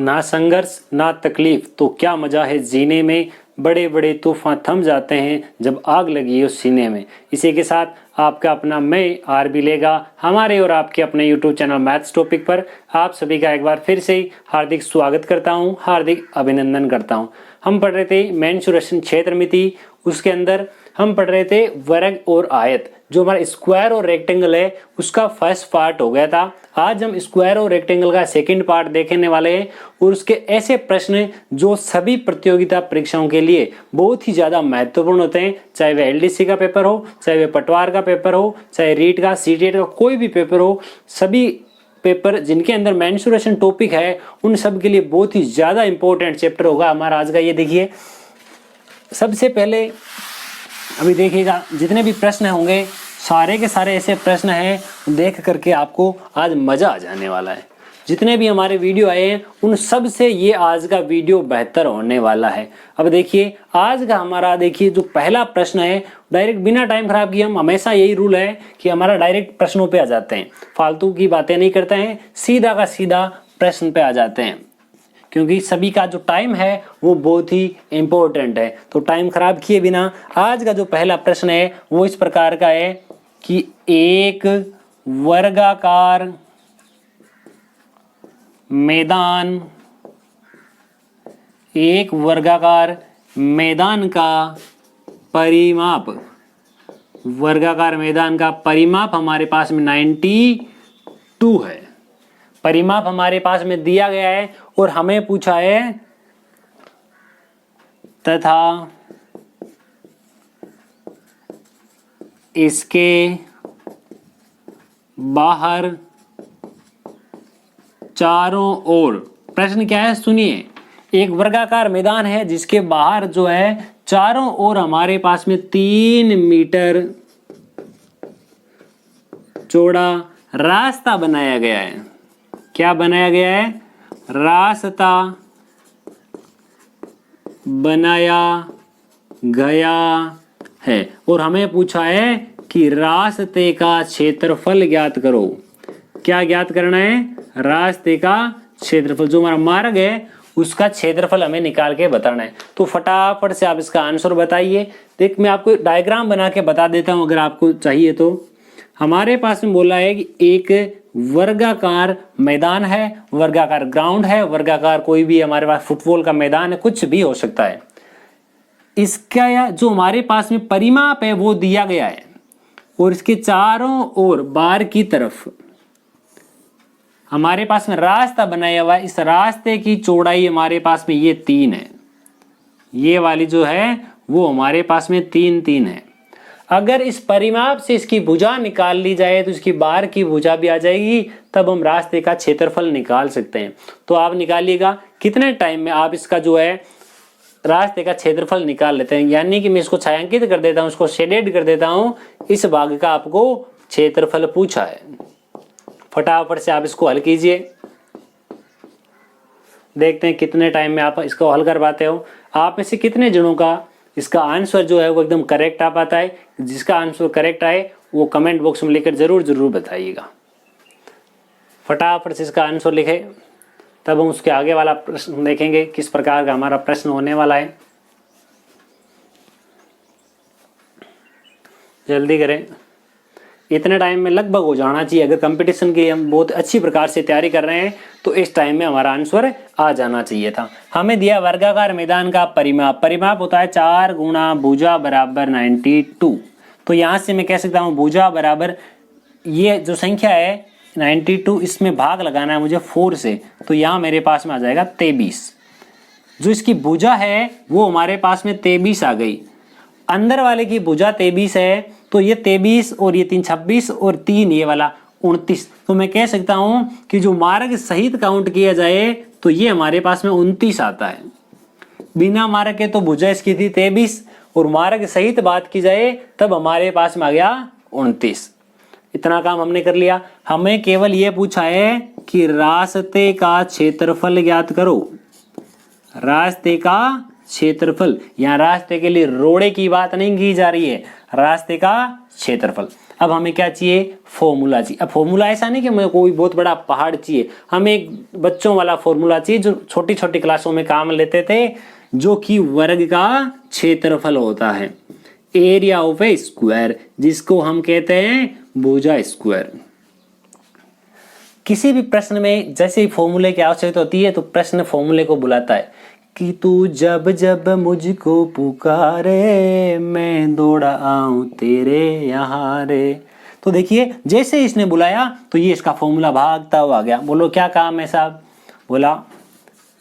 ना संघर्ष ना तकलीफ तो क्या मजा है जीने में, बड़े बड़े तूफान थम जाते हैं जब आग लगी हो सीने में। इसी के साथ आपका अपना मैं आरबी लेगा हमारे और आपके अपने यूट्यूब चैनल मैथ्स टॉपिक पर आप सभी का एक बार फिर से हार्दिक स्वागत करता हूं, हार्दिक अभिनंदन करता हूं। हम पढ़ रहे थे मेंसुरेशन क्षेत्रमिति, उसके अंदर हम पढ़ रहे थे वर्ग और आयत। जो हमारा स्क्वायर और रेक्टेंगल है उसका फर्स्ट पार्ट हो गया था। आज हम स्क्वायर और रेक्टेंगल का सेकंड पार्ट देखने वाले हैं और उसके ऐसे प्रश्न जो सभी प्रतियोगिता परीक्षाओं के लिए बहुत ही ज्यादा महत्वपूर्ण होते हैं, चाहे वह एलडीसी का पेपर हो, चाहे वह पटवार का पेपर हो, चाहे रीट का, सीटीएट का कोई भी पेपर हो। सभी पेपर जिनके अंदर मेंसुरेशन टॉपिक है उन सब के लिए बहुत ही ज्यादा इंपॉर्टेंट चैप्टर होगा हमारा आज का। ये देखिए, सबसे पहले अभी देखिएगा जितने भी प्रश्न होंगे सारे के सारे ऐसे प्रश्न हैं देख करके आपको आज मजा आ जाने वाला है। जितने भी हमारे वीडियो आए हैं उन सब से ये आज का वीडियो बेहतर होने वाला है। अब देखिए आज का हमारा, देखिए जो पहला प्रश्न है डायरेक्ट बिना टाइम खराब किए, हम हमेशा यही रूल है कि हमारा डायरेक्ट प्रश्नों पे आ जाते हैं, फालतू की बातें नहीं करते हैं, सीधा का सीधा प्रश्न पे आ जाते हैं, क्योंकि सभी का जो टाइम है वो बहुत ही इंपॉर्टेंट है। तो टाइम खराब किए बिना आज का जो पहला प्रश्न है वो इस प्रकार का है कि एक वर्गाकार मैदान का परिमाप, वर्गाकार मैदान का परिमाप हमारे पास में 92 है। परिमाप हमारे पास में दिया गया है और हमें पूछा है तथा इसके बाहर चारों ओर, प्रश्न क्या है सुनिए, एक वर्गाकार मैदान है जिसके बाहर जो है चारों ओर हमारे पास में 3 मीटर चौड़ा रास्ता बनाया गया है। क्या बनाया गया है? रास्ता बनाया गया है और हमें पूछा है कि रास्ते का क्षेत्रफल ज्ञात करो। क्या ज्ञात करना है? रास्ते का क्षेत्रफल, जो हमारा मार्ग है उसका क्षेत्रफल हमें निकाल के बताना है। तो फटाफट से आप इसका आंसर बताइए। देख मैं आपको डायग्राम बना के बता देता हूं अगर आपको चाहिए तो। हमारे पास में बोला है कि एक वर्गाकार मैदान है, वर्गाकार ग्राउंड है, वर्गाकार कोई भी हमारे पास फुटबॉल का मैदान है, कुछ भी हो सकता है। इसका जो हमारे पास में परिमाप है वो दिया गया है और इसके चारों ओर बाहर की तरफ हमारे पास में रास्ता बनाया हुआ है। इस रास्ते की चौड़ाई हमारे पास में ये 3 है, ये वाली जो है वो हमारे पास में 3 है। अगर इस परिमाप से इसकी भुजा निकाल ली जाए तो इसकी बाहर की भुजा भी आ जाएगी, तब हम रास्ते का क्षेत्रफल निकाल सकते हैं। तो आप निकालिएगा कितने टाइम में आप इसका जो है रास्ते का क्षेत्रफल निकाल लेते हैं। यानी कि मैं इसको छायांकित कर देता हूं, इसको शेडेड कर देता हूं, इस भाग का आपको क्षेत्रफल पूछा है। फटाफट से आप इसको हल कीजिए, देखते हैं कितने टाइम में आप इसको हल कर पाते हो। आप में से कितने जनों का इसका आंसर जो है वो एकदम करेक्ट आ पाता है। जिसका आंसर करेक्ट आए वो कमेंट बॉक्स में लिखकर जरूर बताइएगा। फटाफट से इसका आंसर लिखे, तब हम उसके आगे वाला प्रश्न देखेंगे किस प्रकार का हमारा प्रश्न होने वाला है। जल्दी करें, इतने टाइम में लगभग हो जाना चाहिए। अगर कंपटीशन की हम बहुत अच्छी प्रकार से तैयारी कर रहे हैं तो इस टाइम में हमारा आंसर आ जाना चाहिए था। हमें दिया वर्गाकार मैदान का परिमाप, परिमाप होता है 4 गुणा भुजा बराबर 92। तो यहां से मैं कह सकता हूं भुजा बराबर ये जो संख्या है 92, इसमें भाग लगाना है मुझे 4 से, तो यहाँ मेरे पास में आ जाएगा 23। जो इसकी भुजा है वो हमारे पास में 23 आ गई। अंदर वाले की भुजा 23 है तो ये 23 और ये 3 26 और 3 ये वाला 29। तो मैं कह सकता हूं कि जो मार्ग सहित काउंट किया जाए तो ये हमारे पास में 29 आता है। बिना मार्ग के तो भुजा इसकी थी 23 और मार्ग सहित बात की जाए तब हमारे पास में आ गया 29। इतना काम हमने कर लिया। हमें केवल ये पूछा है कि रास्ते का क्षेत्रफल ज्ञात करो। रास्ते का क्षेत्रफल, यहाँ रास्ते के लिए रोड़े की बात नहीं की जा रही है, रास्ते का क्षेत्रफल। अब हमें क्या चाहिए, फॉर्मूला चाहिए। अब फॉर्मूला ऐसा नहीं कि हमें कोई बहुत बड़ा पहाड़ चाहिए, हमें एक बच्चों वाला फॉर्मूला चाहिए जो छोटी छोटी क्लासों में काम लेते थे, जो कि वर्ग का क्षेत्रफल होता है, एरिया ऑफ ए स्क्वायर, जिसको हम कहते हैं भुजा स्क्वायर। किसी भी प्रश्न में जैसे ही फॉर्मूले की आवश्यकता होती है तो प्रश्न फॉर्मूले को बुलाता है कि तू जब जब मुझको पुकारे मैं दौड़ा आऊं तेरे यहाँ रे। तो देखिए जैसे इसने बुलाया तो ये इसका फॉर्मूला भागता हुआ आ गया। बोलो क्या काम है साहब? बोला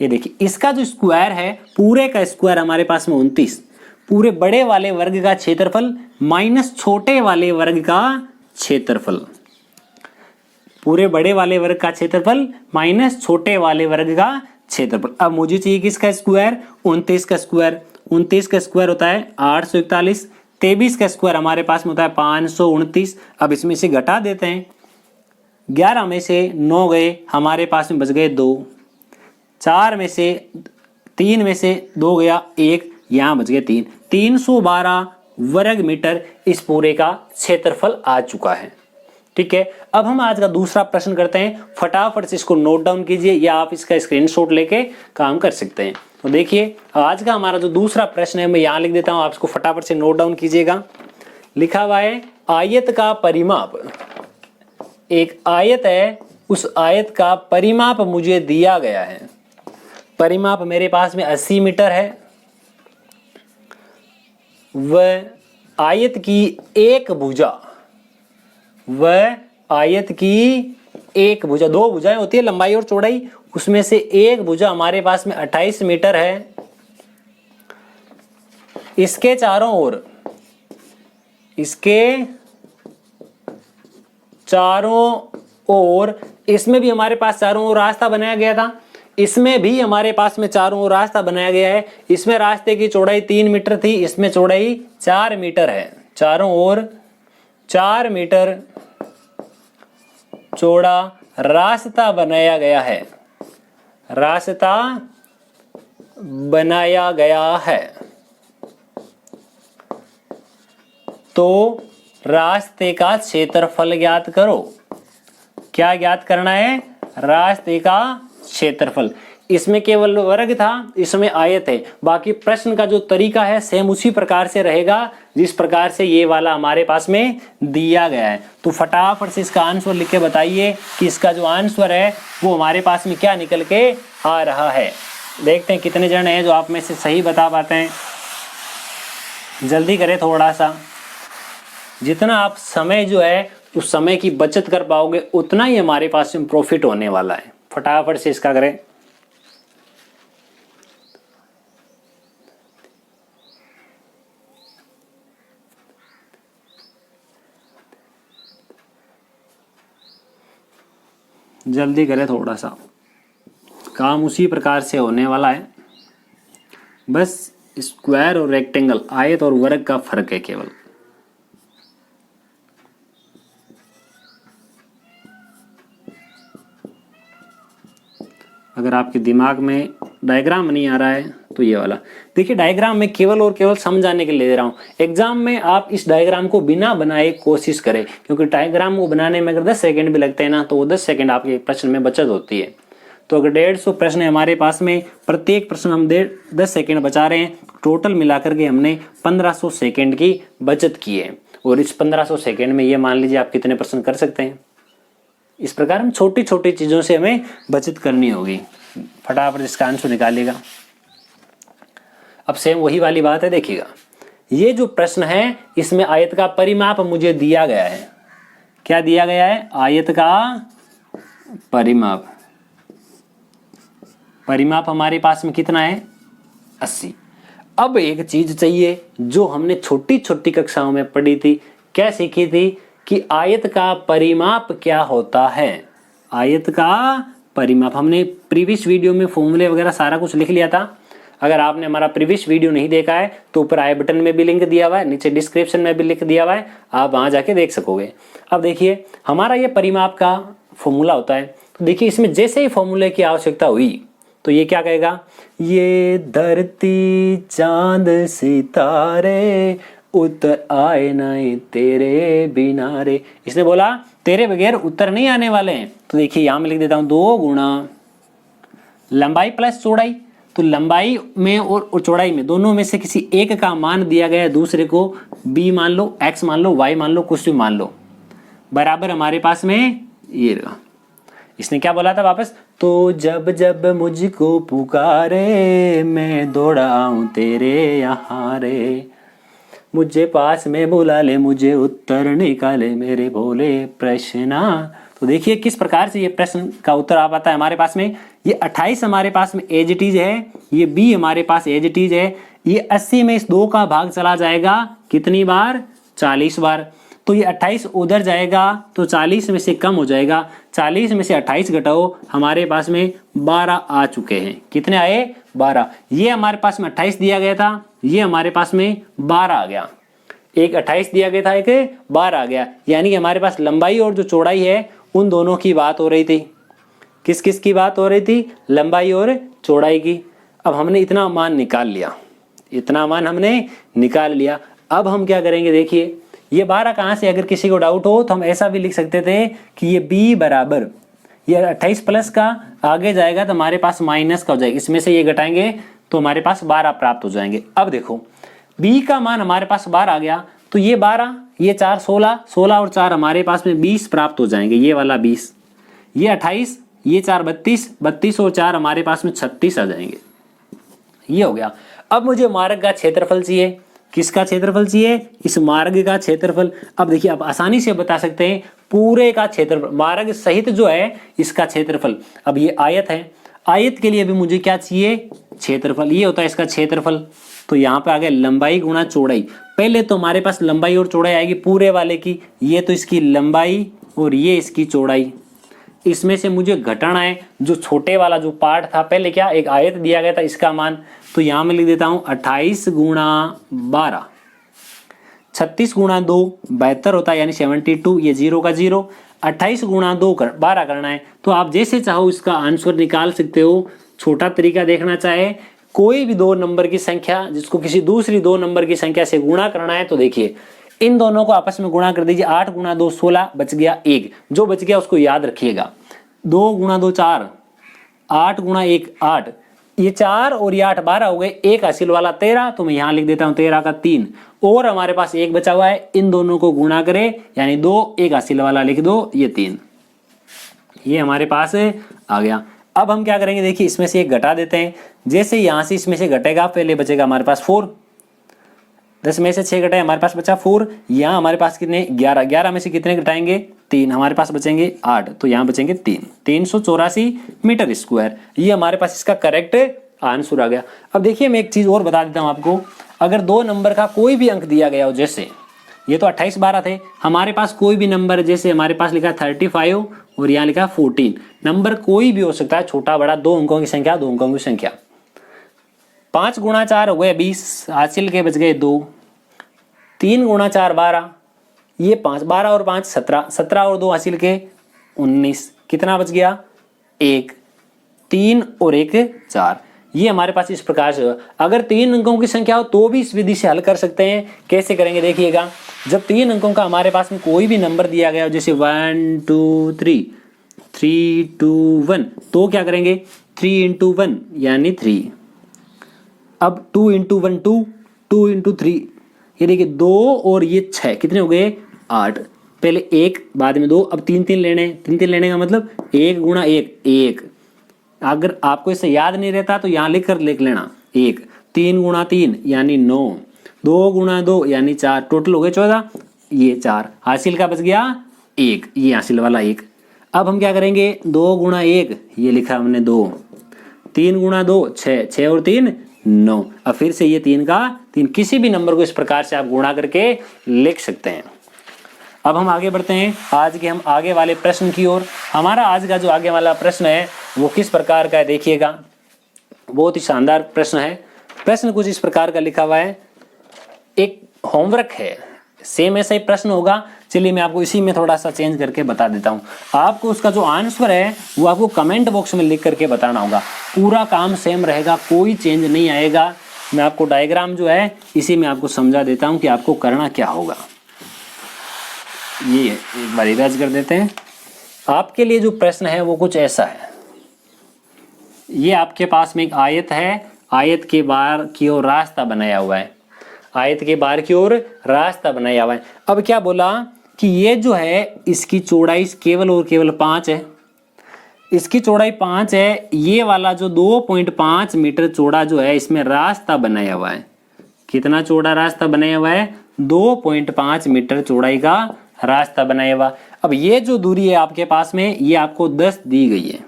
ये देखिए इसका जो स्क्वायर है, पूरे का स्क्वायर हमारे पास में 29, पूरे बड़े वाले वर्ग का क्षेत्रफल माइनस छोटे वाले वर्ग का क्षेत्रफल, पूरे बड़े वाले वर्ग का क्षेत्रफल माइनस छोटे वाले वर्ग का क्षेत्रफल। अब मुझे चाहिए किसका स्क्वायर? 29 का स्क्वायर। 29 का स्क्वायर होता है 841, 23 का स्क्वायर हमारे पास में होता है 529। अब इसमें से घटा देते हैं, 11 में से 9 गए, हमारे पास में बच गए 2, 4 में से 3 में से 2 गया 1, यहाँ बच गए 3। 312 वर्ग मीटर इस पूरे का क्षेत्रफल आ चुका है। ठीक है, अब हम आज का दूसरा प्रश्न करते हैं। फटाफट से इसको नोट डाउन कीजिए या आप इसका स्क्रीनशॉट लेके काम कर सकते हैं। तो देखिए आज का हमारा जो दूसरा प्रश्न है मैं यहाँ लिख देता हूँ, आप इसको फटाफट से नोट डाउन कीजिएगा। लिखा हुआ है आयत का परिमाप। एक आयत है, उस आयत का परिमाप मुझे दिया गया है। परिमाप मेरे पास में 80 मीटर है। वह आयत की एक भुजा, वह आयत की एक भुजा, 2 भुजाएं होती है लंबाई और चौड़ाई, उसमें से एक भुजा हमारे पास में 28 मीटर है। इसके चारों ओर, इसके चारों ओर, इसमें भी हमारे पास चारों ओर रास्ता बनाया गया था, इसमें भी हमारे पास में चारों ओर रास्ता बनाया गया है। इसमें रास्ते की चौड़ाई 3 मीटर थी, इसमें चौड़ाई 4 मीटर है। चारों ओर 4 मीटर चौड़ा रास्ता बनाया गया है, रास्ता बनाया गया है। तो रास्ते का क्षेत्रफल ज्ञात करो। क्या ज्ञात करना है? रास्ते का क्षेत्रफल। इसमें केवल वर्ग था, इसमें आयत है। बाकी प्रश्न का जो तरीका है सेम उसी प्रकार से रहेगा जिस प्रकार से ये वाला हमारे पास में दिया गया है। तो फटाफट से इसका आंसर लिख के बताइए कि इसका जो आंसर है वो हमारे पास में क्या निकल के आ रहा है। देखते हैं कितने जन हैं जो आप में से सही बता पाते हैं। जल्दी करें थोड़ा सा, जितना आप समय जो है उस समय की बचत कर पाओगे उतना ही हमारे पास में प्रॉफिट होने वाला है। फटाफट से इसका करें। जल्दी करें थोड़ा सा, काम उसी प्रकार से होने वाला है। बस स्क्वायर और रेक्टेंगल, आयत और वर्ग का फर्क है केवल। अगर आपके दिमाग में डायग्राम नहीं आ रहा है तो ये वाला देखिए। डायग्राम में केवल और केवल समझाने के लिए दे रहा हूँ। एग्जाम में आप इस डायग्राम को बिना बनाए कोशिश करें, क्योंकि डायग्राम को बनाने में अगर 10 सेकंड भी लगते हैं ना तो वो 10 सेकंड आपके प्रश्न में बचत होती है। तो अगर 150 प्रश्न है हमारे पास में, प्रत्येक प्रश्न हम 10 सेकंड बचा रहे हैं, टोटल मिलाकर के हमने 1500 सेकंड की बचत की है। और इस 1500 सेकंड में ये मान लीजिए आप कितने प्रश्न कर सकते हैं। इस प्रकार हम छोटी छोटी चीजों से हमें बचत करनी होगी। फटाफट इसका आंसर निकालिएगा। अब सेम वही वाली बात है, देखिएगा ये जो प्रश्न है इसमें आयत का परिमाप मुझे दिया गया है। क्या दिया गया है? आयत का परिमाप। परिमाप हमारे पास में कितना है? 80। अब एक चीज चाहिए जो हमने छोटी छोटी कक्षाओं में पढ़ी थी। क्या सीखी थी? कि आयत का परिमाप क्या होता है। आयत का परिमाप हमने प्रीवियस वीडियो में फॉर्मूले वगैरह सारा कुछ लिख लिया था। अगर आपने हमारा प्रीवियस वीडियो नहीं देखा है तो ऊपर आई बटन में भी लिंक दिया हुआ है, नीचे डिस्क्रिप्शन में भी लिंक दिया हुआ है, आप वहां जाके देख सकोगे। अब देखिए हमारा ये परिमाप का फॉर्मूला होता है। तो देखिए इसमें जैसे ही फॉर्मूले की आवश्यकता हुई तो ये क्या कहेगा? ये धरती चांद सितारे उत्तर आए नहीं तेरे बिना रे। इसने बोला तेरे बगैर उत्तर नहीं आने वाले हैं। तो देखिए यहां मैं लिख देता हूं 2 गुणा लंबाई प्लस चौड़ाई। तो लंबाई में और चौड़ाई में दोनों में से किसी एक का मान दिया गया है, दूसरे को b मान लो, x मान लो, y मान लो, कुछ भी मान लो, बराबर हमारे पास में ये रहा। इसने क्या बोला था वापस, तो जब जब मुझको पुकारे मैं दौड़ा आऊं तेरे यहाँ रे, मुझे पास में बुला ले, मुझे उत्तर निकाले मेरे भोले प्रश्ना। तो देखिए किस प्रकार से ये प्रश्न का उत्तर आ पाता है हमारे पास में। ये 28 हमारे पास में एज इट इज है, ये b हमारे पास एज इट इज है। ये 80 में इस 2 का भाग चला जाएगा कितनी बार, 40 बार। तो ये 28 उधर जाएगा तो 40 में से कम हो जाएगा, 40 में से 28 घटाओ, हमारे पास में 12 आ चुके हैं। कितने आए, 12। ये हमारे पास में 28 दिया गया था, ये हमारे पास में 12 आ गया। एक 28 दिया गया था, एक 12 आ गया। यानी कि हमारे पास लंबाई और जो चौड़ाई है उन दोनों की बात हो रही थी। किस किस की बात हो रही थी, लंबाई और चौड़ाई की। अब हमने इतना मान निकाल लिया, इतना मान हमने निकाल लिया। अब हम क्या करेंगे, देखिए ये 12 कहाँ से, अगर किसी को डाउट हो तो हम ऐसा भी लिख सकते थे कि ये b बराबर ये 28 प्लस का आगे जाएगा तो हमारे पास माइनस का हो जाएगा, इसमें से ये घटाएंगे तो हमारे पास 12 प्राप्त हो जाएंगे। अब देखो b का मान हमारे पास 12 आ गया, तो ये 12, ये 4 16, 16 और 4 हमारे पास में 20 प्राप्त हो जाएंगे, ये वाला 20, ये 28, ये 4 32, 32 और 4 हमारे पास में 36 आ जाएंगे। ये हो गया। अब मुझे मार्ग का क्षेत्रफल चाहिए। किसका क्षेत्रफल चाहिए, इस मार्ग का क्षेत्रफल। अब देखिए आप आसानी से बता सकते हैं पूरे का क्षेत्रफल, मार्ग सहित जो है इसका क्षेत्रफल। अब ये आयत है, आयत के लिए भी मुझे क्या चाहिए, क्षेत्रफल। ये होता है इसका क्षेत्रफल। तो यहाँ पे आ गया लंबाई गुणा चौड़ाई। पहले तो हमारे पास लंबाई और चौड़ाई आएगी पूरे वाले की, ये तो इसकी लंबाई और ये इसकी चौड़ाई। इसमें से मुझे घटाना है जो छोटे वाला जो पार्ट था, पहले क्या एक आयत दिया गया था इसका मान, तो यहां मैं लिख देता हूं 28 गुणा 12, 36 गुणा 2 72 होता है, यानी 72, ये 0 का 0, 28 गुणा 2 12 करना है। तो आप जैसे चाहो इसका आंसर निकाल सकते हो। छोटा तरीका देखना चाहे, कोई भी 2 नंबर की संख्या जिसको किसी दूसरी 2 नंबर की संख्या से गुणा करना है, तो देखिए इन दोनों को आपस में गुणा कर दीजिए। 8 गुणा 2 16, बच गया 1, जो बच गया उसको याद रखिएगा। 2 गुणा 2 4, 8 गुणा 1 8, ये 4 और ये 8 12 हो गए, एक हासिल वाला 13, तो मैं यहाँ लिख देता हूँ 13 का 3, और हमारे पास 1 बचा हुआ है, इन दोनों को गुणा करें यानी 2, एक हासिल वाला लिख दो, ये 3, ये हमारे पास आ गया। अब हम क्या करेंगे, देखिए इसमें से एक घटा देते हैं। जैसे यहाँ से इसमें से घटेगा, पहले बचेगा हमारे पास 4, 10 में से 6 घटाए हमारे पास बचा 4, यहाँ हमारे पास कितने 11, 11 में से कितने घटाएंगे 3, हमारे पास बचेंगे 8, तो यहाँ बचेंगे 3, 384 मीटर स्क्वायर। ये हमारे पास इसका करेक्ट आंसर आ गया। अब देखिए मैं एक चीज और बता देता हूँ आपको, अगर 2 नंबर का कोई भी अंक दिया गया हो, जैसे ये तो 28 12 थे, हमारे पास कोई भी नंबर, जैसे हमारे पास लिखा 35 और यहाँ लिखा 14, नंबर कोई भी हो सकता है, छोटा बड़ा, 2 अंकों की संख्या, 2 अंकों की संख्या। 5 गुणा 4 हो गए 20, हासिल के बच गए 2, 3 गुणा 4 12, ये 5, 12 और 5 17, 17 और 2 हासिल के 19, कितना बच गया 1, 3 और 1 4। ये हमारे पास इस प्रकार से। अगर 3 अंकों की संख्या हो तो भी इस विधि से हल कर सकते हैं। कैसे करेंगे देखिएगा, जब 3 अंकों का हमारे पास में कोई भी नंबर दिया गया हो, जैसे 1 2 3, 3 2 1, तो क्या करेंगे 3 × 1 यानी 3। अब 2 × 1 2, 2 × 3, ये देखिए 2 और ये 6, कितने हो गए 8, पहले 1 बाद में 2, अब 3 3 लेने, 3 3 लेने का मतलब 1 गुणा 1 1। अगर आपको इससे याद नहीं रहता तो यहाँ लिख लेना 1, 3 गुणा 3 यानी 9, 2 गुणा 2 यानी 4, टोटल हो गए 14, ये 4, हासिल का बच गया 1, ये हासिल वाला 1। अब हम क्या करेंगे 2 गुणा 1, ये लिखा हमने 2, 3 गुणा 2 6, 6 और 3 9। अब फिर से ये 3 का 3, किसी भी नंबर को इस प्रकार से आप गुणा करके लिख सकते हैं। अब हम आगे बढ़ते हैं आज के हम आगे वाले प्रश्न की ओर। हमारा आज का जो आगे वाला प्रश्न है वो किस प्रकार का है देखिएगा, बहुत ही शानदार प्रश्न है। प्रश्न कुछ इस प्रकार का लिखा हुआ है, एक होमवर्क है, सेम ऐसा ही प्रश्न होगा। चलिए मैं आपको इसी में थोड़ा सा चेंज करके बता देता हूँ। आपको उसका जो आंसर है वो आपको कमेंट बॉक्स में लिख करके बताना होगा। पूरा काम सेम रहेगा, कोई चेंज नहीं आएगा। मैं आपको डायग्राम जो है इसी में आपको समझा देता हूं कि आपको करना क्या होगा। ये एक बार इरेज कर देते हैं। आपके लिए जो प्रश्न है वो कुछ ऐसा है। ये आपके पास में एक आयत है, आयत के बाहर की ओर रास्ता बनाया हुआ है, आयत के बाहर की ओर रास्ता बनाया हुआ है। अब क्या बोला कि ये जो है इसकी चौड़ाई केवल और केवल 5 है, इसकी चौड़ाई 5 है। ये वाला जो 2.5 मीटर चौड़ा जो है इसमें रास्ता बनाया हुआ है। कितना चौड़ा रास्ता बनाया हुआ है? 2.5 मीटर चौड़ाई का रास्ता बनाया हुआ। अब ये जो दूरी है आपके पास में ये आपको 10 दी गई है।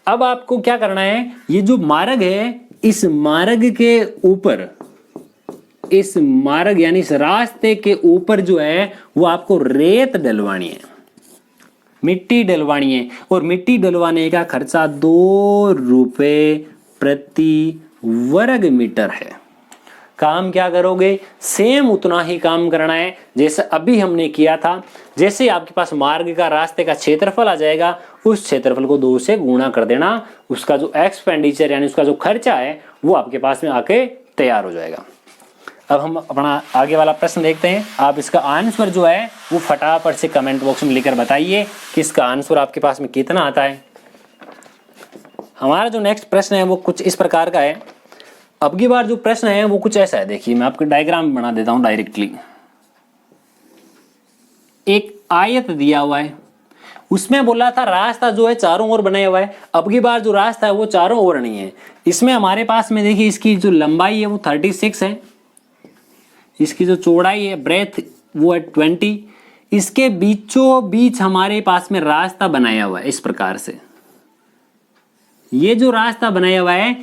अब आपको क्या करना है, ये जो मार्ग है इस मार्ग के ऊपर, इस मार्ग यानी इस रास्ते के ऊपर जो है वो आपको रेत डलवानी है, मिट्टी डलवानी है। और मिट्टी डलवाने का खर्चा 2 रुपए प्रति वर्ग मीटर है। काम क्या करोगे? सेम उतना ही काम करना है जैसे अभी हमने किया था। जैसे आपके पास मार्ग का रास्ते का क्षेत्रफल आ जाएगा, उस क्षेत्रफल को 2 से गुणा कर देना। उसका जो एक्सपेंडिचर यानी उसका जो खर्चा है वो आपके पास में आके तैयार हो जाएगा। अब हम अपना आगे वाला प्रश्न देखते हैं। आप इसका आंसर जो है वो फटाफट से कमेंट बॉक्स में लिखकर बताइए कि इसका आंसर आपके पास में कितना आता है। हमारा जो नेक्स्ट प्रश्न है वो कुछ इस प्रकार का है। अब की बार जो प्रश्न है वो कुछ ऐसा है, देखिए मैं आपको डायग्राम बना देता हूं डायरेक्टली। एक आयत दिया हुआ है, उसमें बोला था रास्ता जो है चारों ओर बनाया हुआ है। अब की बार जो रास्ता है वो चारों ओर नहीं है। इसमें हमारे पास में देखिए इसकी जो लंबाई है वो 36 है, इसकी जो चौड़ाई है ब्रेथ वो है 20। इसके बीचों बीच हमारे पास में रास्ता बनाया हुआ है इस प्रकार से। ये जो रास्ता बनाया हुआ है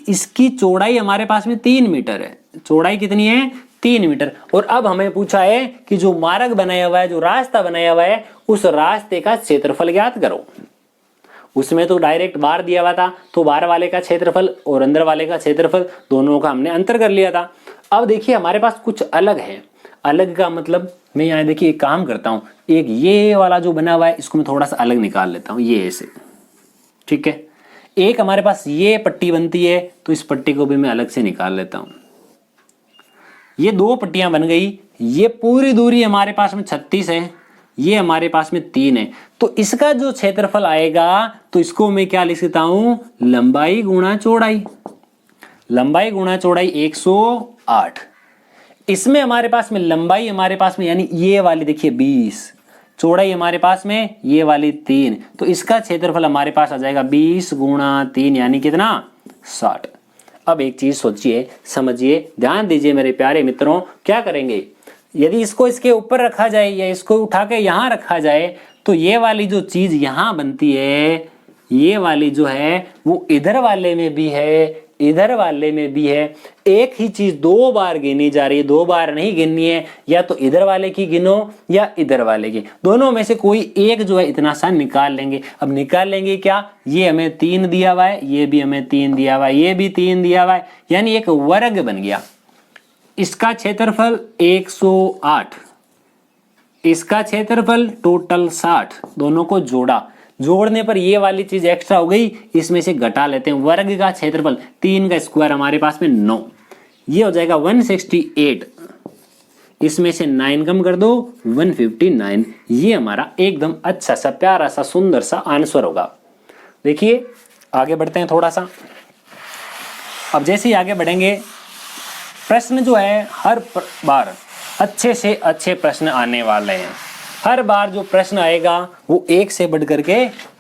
इसकी चौड़ाई हमारे पास में 3 मीटर है। चौड़ाई कितनी है? 3 मीटर। और अब हमें पूछा है कि जो मार्ग बनाया हुआ है, जो रास्ता बनाया हुआ है, उस रास्ते का क्षेत्रफल ज्ञात करो। उसमें तो डायरेक्ट बार दिया हुआ था, तो बार वाले का क्षेत्रफल और अंदर वाले का क्षेत्रफल दोनों का हमने अंतर कर लिया था। अब देखिए हमारे पास कुछ अलग है। अलग का मतलब मैं यहाँ देखिए एक काम करता हूँ, एक ये वाला जो बना हुआ है इसको मैं थोड़ा सा अलग निकाल लेता हूँ, ये ऐसे, ठीक है। एक हमारे पास ये पट्टी बनती है तो इस पट्टी को भी मैं अलग से निकाल लेता हूं। ये 2 पट्टियां बन गई। ये पूरी दूरी हमारे पास में 36 है, ये हमारे पास में 3 है। तो इसका जो क्षेत्रफल आएगा तो इसको मैं क्या लिख सकता हूं? लंबाई गुणा चौड़ाई। लंबाई गुणा चौड़ाई 108। इसमें हमारे पास में लंबाई हमारे पास में यानी ये वाली देखिए 20, चौड़ाई हमारे पास में ये वाली 3, तो इसका क्षेत्रफल हमारे पास आ जाएगा 20 गुणा 3 यानी कितना? 60। अब एक चीज सोचिए, समझिए, ध्यान दीजिए मेरे प्यारे मित्रों। क्या करेंगे? यदि इसको इसके ऊपर रखा जाए या इसको उठा के यहां रखा जाए तो ये वाली जो चीज यहां बनती है, ये वाली जो है वो इधर वाले में भी है, इधर वाले में भी है। एक ही चीज 2 बार गिनी जा रही है, 2 बार नहीं गिननी है। या तो इधर वाले की गिनो या इधर वाले की, दोनों में से कोई एक जो है इतना सा निकाल लेंगे। अब निकाल लेंगे क्या? ये हमें 3 दिया हुआ है, ये भी हमें 3 दिया हुआ है, ये भी 3 दिया हुआ है, यानी एक वर्ग बन गया। इसका क्षेत्रफल 108, इसका क्षेत्रफल टोटल 60, दोनों को जोड़ा। जोड़ने पर ये वाली चीज एक्स्ट्रा हो गई, इसमें से घटा लेते हैं। वर्ग का क्षेत्रफल 3 का स्क्वायर हमारे पास में 9, ये हो जाएगा 168। इसमें से 9 कम कर दो 159। ये हमारा एकदम अच्छा सा प्यारा सा सुंदर सा आंसर होगा। देखिए आगे बढ़ते हैं थोड़ा सा। अब जैसे ही आगे बढ़ेंगे, प्रश्न जो है हर बार अच्छे से अच्छे प्रश्न आने वाले हैं। हर बार जो प्रश्न आएगा वो एक से बढ़ करके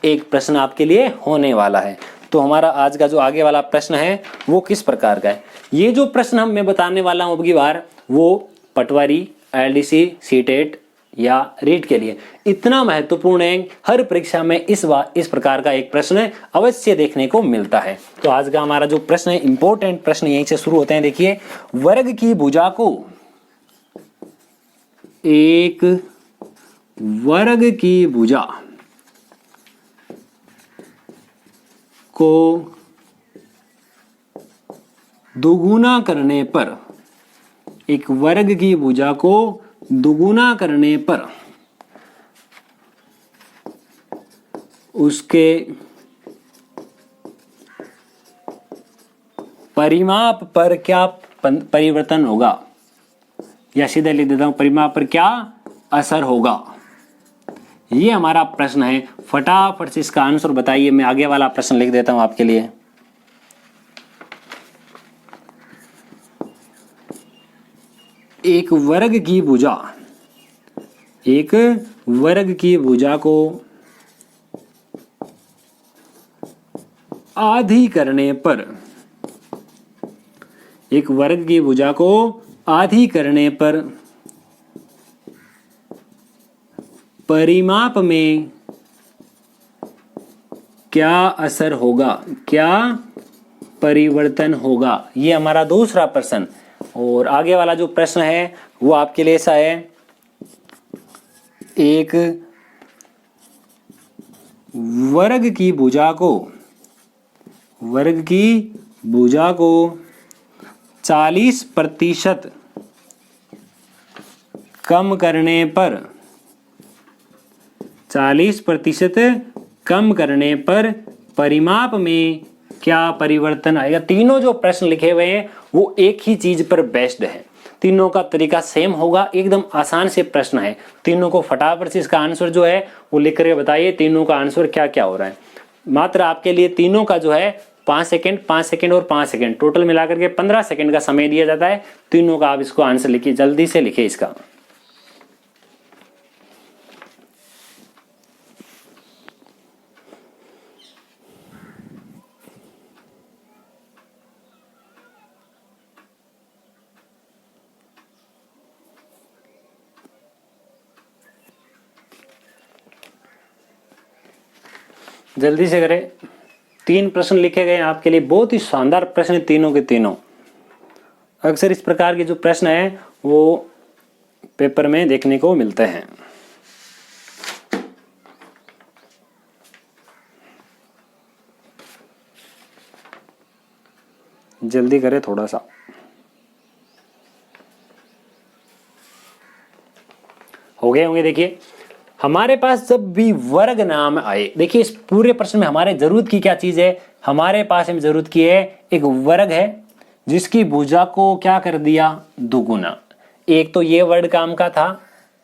एक प्रश्न आपके लिए होने वाला है। तो हमारा आज का जो आगे वाला प्रश्न है वो किस प्रकार का है? ये जो प्रश्न मैं बताने वाला हूं अब की बार वो पटवारी, एलडीसी, सीटेट या रीट के लिए इतना महत्वपूर्ण है। हर परीक्षा में इस प्रकार का एक प्रश्न अवश्य देखने को मिलता है। तो आज का हमारा जो प्रश्न है, इंपॉर्टेंट प्रश्न यहीं से शुरू होते हैं। देखिए, वर्ग की भुजा को, एक वर्ग की भुजा को दुगुना करने पर, एक वर्ग की भुजा को दुगुना करने पर उसके परिमाप पर क्या परिवर्तन होगा, या सीधे लिख देता हूं परिमाप पर क्या असर होगा, ये हमारा प्रश्न है। फटाफट से इसका आंसर बताइए। मैं आगे वाला प्रश्न लिख देता हूं आपके लिए। एक वर्ग की भुजा, एक वर्ग की भुजा को आधी करने पर, एक वर्ग की भुजा को आधी करने पर परिमाप में क्या असर होगा, क्या परिवर्तन होगा, ये हमारा दूसरा प्रश्न। और आगे वाला जो प्रश्न है वो आपके लिए ऐसा है, एक वर्ग की भुजा को, वर्ग की भुजा को 40% कम करने पर, 40% कम करने पर परिमाप में क्या परिवर्तन आएगा। तीनों जो प्रश्न लिखे हुए हैं वो एक ही चीज पर बेस्ड है, तीनों का तरीका सेम होगा, एकदम आसान से प्रश्न है। तीनों को फटाफट से इसका आंसर जो है वो लिख करके बताइए, तीनों का आंसर क्या क्या हो रहा है। मात्र आपके लिए तीनों का जो है 5 सेकंड, 5 सेकंड और 5 सेकंड, टोटल मिलाकर के 15 सेकंड का समय दिया जाता है। तीनों का आप इसको आंसर लिखिए, जल्दी से लिखिए इसका। जल्दी से करें। 3 प्रश्न लिखे गए आपके लिए, बहुत ही शानदार प्रश्न है तीनों के तीनों। अक्सर इस प्रकार के जो प्रश्न है वो पेपर में देखने को मिलते हैं। जल्दी करें थोड़ा सा। हो गए होंगे। देखिए हमारे पास जब भी वर्ग नाम आए, देखिए इस पूरे प्रश्न में हमारे जरूरत की क्या चीज है, हमारे पास हमें जरूरत की है एक वर्ग है जिसकी भुजा को क्या कर दिया, दुगुना। एक तो ये वर्ड काम का था,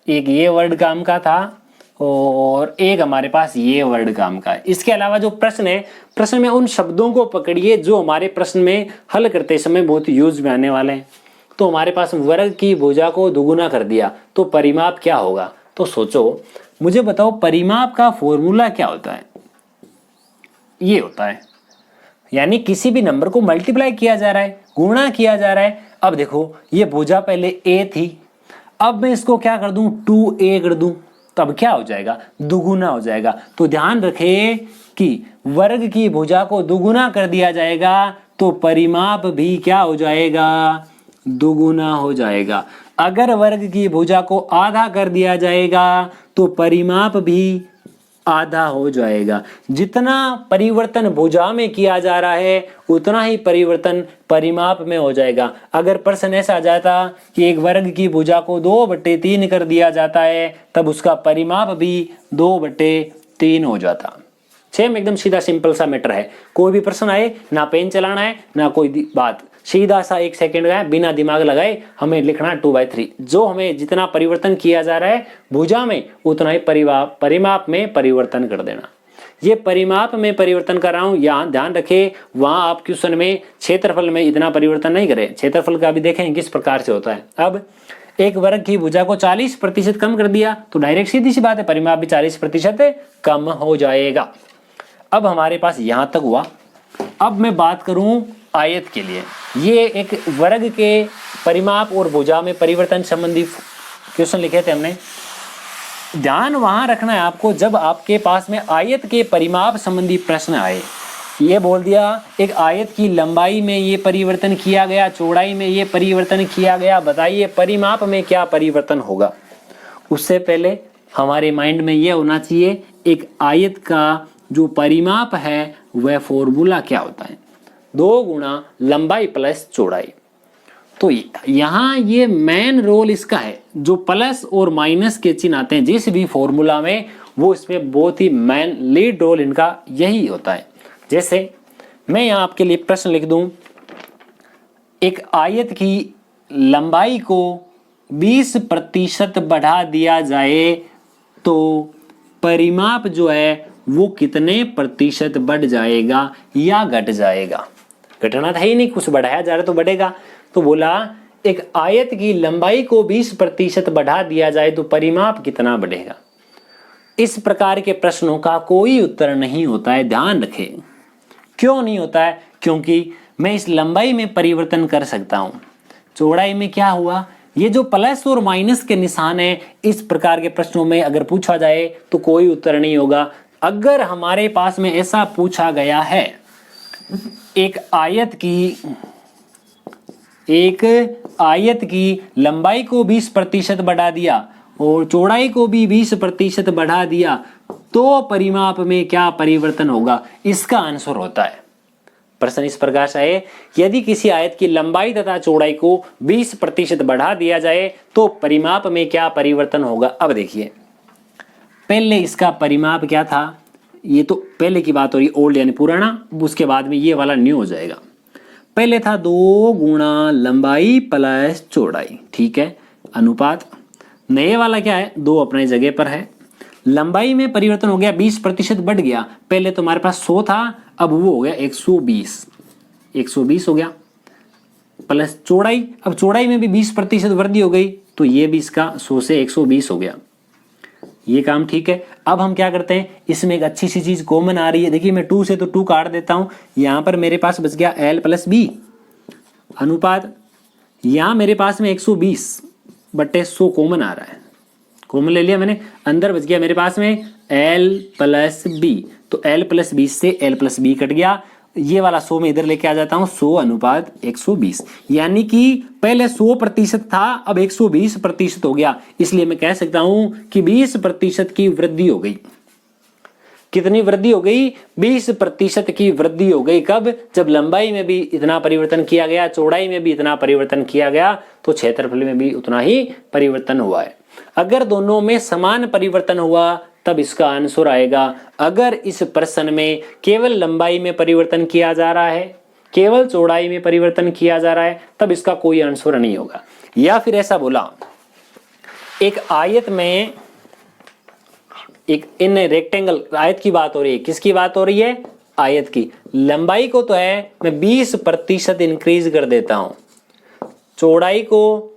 एक ये वर्ड काम का था, और एक हमारे पास ये वर्ड काम का है। इसके अलावा जो प्रश्न है, प्रश्न में उन शब्दों को पकड़िए जो हमारे प्रश्न में हल करते समय बहुत यूज में आने वाले हैं। तो हमारे पास वर्ग की भुजा को दुगुना कर दिया तो परिमाप क्या होगा। तो सोचो, मुझे बताओ परिमाप का फॉर्मूला क्या होता है। ये होता है, यानी किसी भी नंबर को मल्टीप्लाई किया जा रहा है, गुणा किया जा रहा है। अब देखो ये भुजा पहले a थी, अब मैं इसको क्या कर दूं, 2a कर दूं, तब क्या हो जाएगा, दुगुना हो जाएगा। तो ध्यान रखें कि वर्ग की भुजा को दुगुना कर दिया जाएगा तो परिमाप भी क्या हो जाएगा, दुगुना हो जाएगा। अगर वर्ग की भुजा को आधा कर दिया जाएगा तो परिमाप भी आधा हो जाएगा। जितना परिवर्तन भुजा में किया जा रहा है उतना ही परिवर्तन परिमाप में हो जाएगा। अगर प्रश्न ऐसा आ जाता कि एक वर्ग की भुजा को 2/3 कर दिया जाता है तब उसका परिमाप भी 2/3 हो जाता। सेम एकदम सीधा सिंपल सा मैटर है। कोई भी प्रश्न आए, ना पेन चलाना है ना कोई बात, सीधा सा 1 सेकंड का बिना दिमाग लगाए हमें लिखना 2/3। जो हमें जितना परिवर्तन किया जा रहा है भुजा में उतना ही परिमाप में परिवर्तन कर देना। ये परिमाप में परिवर्तन कर रहा हूं, यहाँ ध्यान रखें। वहां आप क्वेश्चन में क्षेत्रफल में इतना परिवर्तन नहीं करें, क्षेत्रफल का भी देखें किस प्रकार से होता है। अब एक वर्ग की भुजा को 40% कम कर दिया तो डायरेक्ट सीधी सी बात है परिमाप भी 40% कम हो जाएगा। अब हमारे पास यहां तक हुआ। अब मैं बात करूं आयत के लिए। ये एक वर्ग के परिमाप और भुजा में परिवर्तन संबंधी क्वेश्चन लिखे थे हमने। ध्यान वहां रखना है आपको जब आपके पास में आयत के परिमाप संबंधी प्रश्न आए। ये बोल दिया एक आयत की लंबाई में ये परिवर्तन किया गया, चौड़ाई में ये परिवर्तन किया गया, बताइए परिमाप में क्या परिवर्तन होगा। उससे पहले हमारे माइंड में ये होना चाहिए एक आयत का जो परिमाप है वह फॉर्मूला क्या होता है, 2 गुणा लंबाई प्लस चौड़ाई। तो यहाँ ये मेन रोल इसका है, जो प्लस और माइनस के चिन्ह आते हैं जिस भी फॉर्मूला में, वो इसमें बहुत ही मेन लीड रोल इनका यही होता है। जैसे मैं यहाँ आपके लिए प्रश्न लिख दूं, एक आयत की लंबाई को 20% बढ़ा दिया जाए तो परिमाप जो है वो कितने प्रतिशत बढ़ जाएगा या घट जाएगा। घटना था ही नहीं, कुछ बढ़ाया जा रहा तो बढ़ेगा। तो बोला एक आयत की लंबाई को 20% बढ़ा दिया जाए तो परिमाप कितना बढ़ेगा। इस प्रकार के प्रश्नों का कोई उत्तर नहीं होता है, ध्यान रखें। क्यों नहीं होता है? क्योंकि मैं इस लंबाई में परिवर्तन कर सकता हूं। चौड़ाई में क्या हुआ, ये जो प्लस और माइनस के निशान है, इस प्रकार के प्रश्नों में अगर पूछा जाए तो कोई उत्तर नहीं होगा। अगर हमारे पास में ऐसा पूछा गया है, एक आयत की लंबाई को 20% बढ़ा दिया और चौड़ाई को भी 20% बढ़ा दिया तो परिमाप में क्या परिवर्तन होगा, इसका आंसर होता है। प्रश्न इस प्रकार से है, यदि किसी आयत की लंबाई तथा चौड़ाई को 20% बढ़ा दिया जाए तो परिमाप में क्या परिवर्तन होगा। अब देखिए, पहले इसका परिमाप क्या था, ये तो पहले की बात हो रही, ओल्ड यानी पुराना, उसके बाद में ये वाला न्यू हो जाएगा। पहले था 2 गुणा लंबाई प्लस चौड़ाई, ठीक है, अनुपात। नए वाला क्या है, 2 अपने जगह पर है। लंबाई में परिवर्तन हो गया, 20% बढ़ गया। पहले तो हमारे पास 100 था, अब वो हो गया 120 हो गया। प्लस चौड़ाई, अब चौड़ाई में भी 20% वृद्धि हो गई, तो ये भी इसका 100 से 120 हो गया। ये काम ठीक है। अब हम क्या करते हैं, इसमें एक अच्छी सी चीज कॉमन आ रही है। देखिए मैं 2 से तो 2 काट देता हूं, यहां पर मेरे पास बच गया L प्लस बी अनुपात। यहां मेरे पास में 120/100 कॉमन आ रहा है, कॉमन ले लिया मैंने, अंदर बच गया मेरे पास में L प्लस बी। तो L प्लस 20 से L प्लस बी कट गया, ये वाला 100 में इधर लेके आ जाता हूं, 100/120, यानी कि पहले 100% था, अब 120% हो गया। इसलिए मैं कह सकता हूं कि 20% की वृद्धि हो गई। कितनी वृद्धि हो गई, 20% की वृद्धि हो गई। कब, जब लंबाई में भी इतना परिवर्तन किया गया, चौड़ाई में भी इतना परिवर्तन किया गया, तो क्षेत्रफल में भी उतना ही परिवर्तन हुआ है। अगर दोनों में समान परिवर्तन हुआ तब इसका आंसर आएगा। अगर इस प्रश्न में केवल लंबाई में परिवर्तन किया जा रहा है, केवल चौड़ाई में परिवर्तन किया जा रहा है, तब इसका कोई आंसर नहीं होगा। या फिर ऐसा बोला, एक आयत में, एक इन रेक्टेंगल आयत की बात हो रही है, किसकी बात हो रही है, आयत की। लंबाई को तो है मैं 20% इंक्रीज कर देता हूं, चौड़ाई को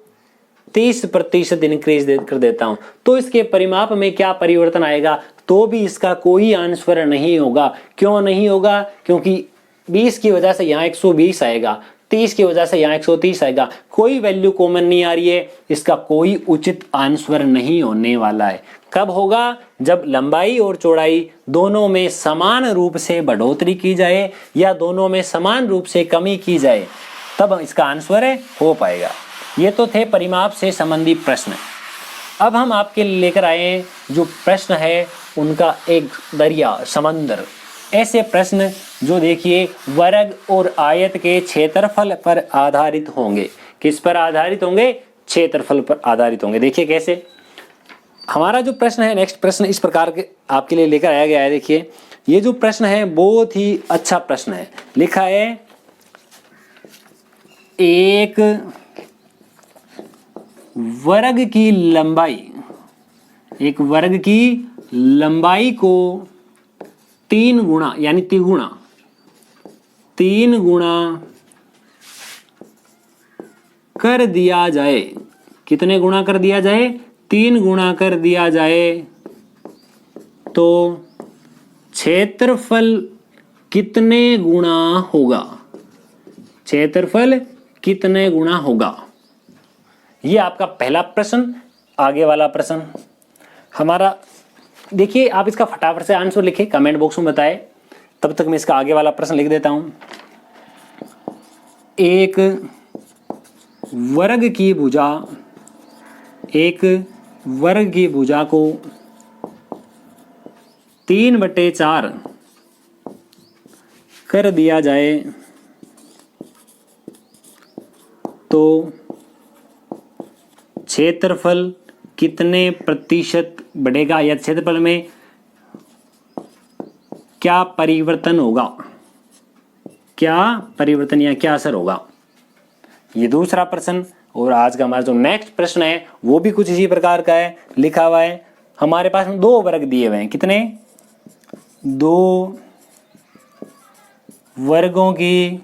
30% इंक्रीज कर देता हूं, तो इसके परिमाप में क्या परिवर्तन आएगा, तो भी इसका कोई आंसर नहीं होगा। क्यों नहीं होगा, क्योंकि 20 की वजह से यहाँ 120 आएगा, 30 की वजह से यहाँ 130 आएगा, कोई वैल्यू कॉमन नहीं आ रही है, इसका कोई उचित आंसर नहीं होने वाला है। कब होगा, जब लंबाई और चौड़ाई दोनों में समान रूप से बढ़ोतरी की जाए या दोनों में समान रूप से कमी की जाए, तब इसका आंसर हो पाएगा। ये तो थे परिमाप से संबंधित प्रश्न। अब हम आपके लिए लेकर आए जो प्रश्न है उनका एक दरिया, समंदर, ऐसे प्रश्न जो देखिए वर्ग और आयत के क्षेत्रफल पर आधारित होंगे। किस पर आधारित होंगे, क्षेत्रफल पर आधारित होंगे। देखिए कैसे, हमारा जो प्रश्न है, नेक्स्ट प्रश्न इस प्रकार के आपके लिए लेकर आया गया है। देखिए ये जो प्रश्न है बहुत ही अच्छा प्रश्न है। लिखा है, एक वर्ग की लंबाई को 3 गुणा यानी तीन गुणा कर दिया जाए। कितने गुणा कर दिया जाए, 3 गुणा कर दिया जाए तो क्षेत्रफल कितने गुणा होगा, क्षेत्रफल कितने गुणा होगा। ये आपका पहला प्रश्न। आगे वाला प्रश्न हमारा, देखिए आप इसका फटाफट से आंसर लिखे, कमेंट बॉक्स में बताएं, तब तक मैं इसका आगे वाला प्रश्न लिख देता हूं। एक वर्ग की भुजा को 3/4 कर दिया जाए तो क्षेत्रफल कितने प्रतिशत बढ़ेगा, या क्षेत्रफल में क्या परिवर्तन होगा, क्या परिवर्तन या क्या असर होगा। ये दूसरा प्रश्न। और आज का हमारा जो नेक्स्ट प्रश्न है वो भी कुछ इसी प्रकार का है। लिखा हुआ है हमारे पास में 2 वर्ग दिए हुए हैं। कितने? 2 वर्गों की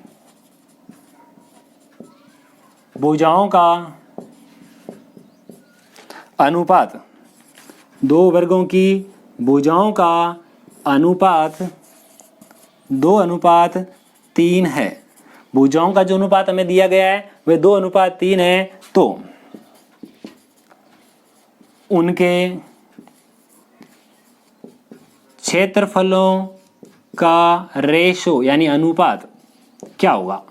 भुजाओं का अनुपात, 2 वर्गों की भुजाओं का अनुपात 2:3 है। भुजाओं का जो अनुपात हमें दिया गया है वह 2:3 है। तो उनके क्षेत्रफलों का रेशो यानी अनुपात क्या होगा?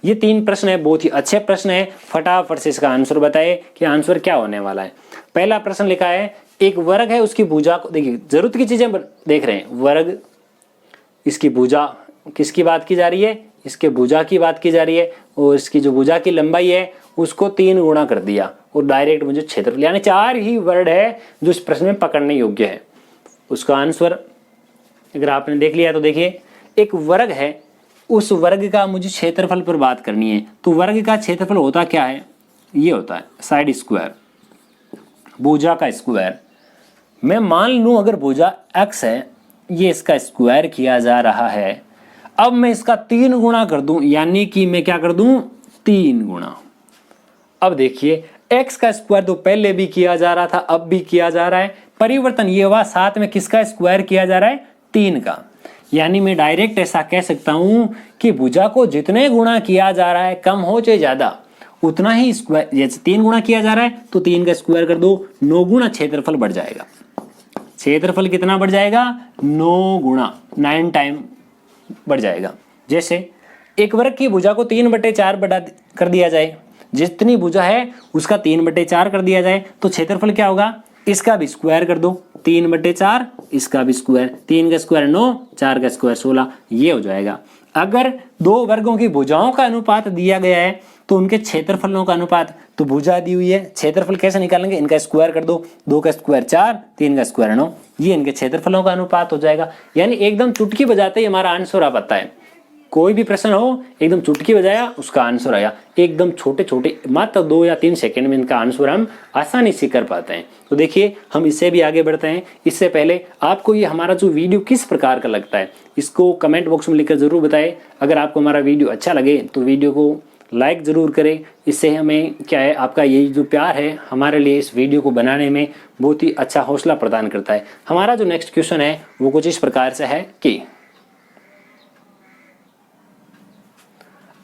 ये 3 प्रश्न है, बहुत ही अच्छे प्रश्न है। फटाफट से इसका आंसर बताए कि आंसर क्या होने वाला है। पहला प्रश्न लिखा है एक वर्ग है, उसकी भुजा को देखिए, जरूरत की चीजें देख रहे हैं। वर्ग, इसकी भुजा किसकी बात की जा रही है? इसके भुजा की बात की जा रही है। और इसकी जो भुजा की लंबाई है उसको 3 गुणा कर दिया और डायरेक्ट मुझे क्षेत्रफल, यानी 4 ही वर्ड है जो इस प्रश्न में पकड़ने योग्य है। उसका आंसर अगर आपने देख लिया तो देखिए, एक वर्ग है, उस वर्ग का मुझे क्षेत्रफल पर बात करनी है। तो वर्ग का क्षेत्रफल होता क्या है? ये होता है साइड स्क्वायर, भुजा का स्क्वायर। मैं मान लूं अगर भुजा x है, ये इसका स्क्वायर किया जा रहा है। अब मैं इसका 3 गुणा कर दूं, यानी कि मैं क्या कर दूं? 3 गुणा। अब देखिए x का स्क्वायर तो पहले भी किया जा रहा था, अब भी किया जा रहा है। परिवर्तन ये हुआ, साथ में किसका स्क्वायर किया जा रहा है? 3 का। यानी मैं डायरेक्ट ऐसा कह सकता हूं कि भुजा को जितने गुणा किया जा रहा है, कम हो चाहे ज्यादा, उतना ही स्क्वायर, जैसे 3 गुणा किया जा रहा है तो 3 का स्क्वायर कर दो, 9 गुणा क्षेत्रफल बढ़ जाएगा। क्षेत्रफल कितना बढ़ जाएगा? 9 गुणा, 9 टाइम बढ़ जाएगा। जैसे एक वर्ग की भुजा को 3/4 बढ़ा कर दिया जाए, जितनी भुजा है उसका 3/4 कर दिया जाए, तो क्षेत्रफल क्या होगा? इसका भी स्क्वायर कर दो, 3/4, इसका भी स्क्वायर, 3 का स्क्वायर 9, 4 का स्क्वायर 16, ये हो जाएगा। अगर 2 वर्गों की भुजाओं का अनुपात दिया गया है तो उनके क्षेत्रफलों का अनुपात, तो भुजा दी हुई है, क्षेत्रफल कैसे निकालेंगे? इनका स्क्वायर कर दो, 2 का स्क्वायर 4, 3 का स्क्वायर 9, ये इनके क्षेत्रफलों का अनुपात हो जाएगा। यानी एकदम चुटकी बजाते ही हमारा आंसर आ पाता है। कोई भी प्रश्न हो, एकदम चुटकी बजाया, उसका आंसर आया। एकदम छोटे छोटे, मात्र 2 या 3 सेकंड में इनका आंसर हम आसानी से कर पाते हैं। तो देखिए हम इससे भी आगे बढ़ते हैं। इससे पहले आपको ये हमारा जो वीडियो किस प्रकार का लगता है, इसको कमेंट बॉक्स में लिखकर जरूर बताएं। अगर आपको हमारा वीडियो अच्छा लगे तो वीडियो को लाइक ज़रूर करें। इससे हमें क्या है, आपका यही जो प्यार है हमारे लिए इस वीडियो को बनाने में बहुत ही अच्छा हौसला प्रदान करता है। हमारा जो नेक्स्ट क्वेश्चन है वो कुछ इस प्रकार से है कि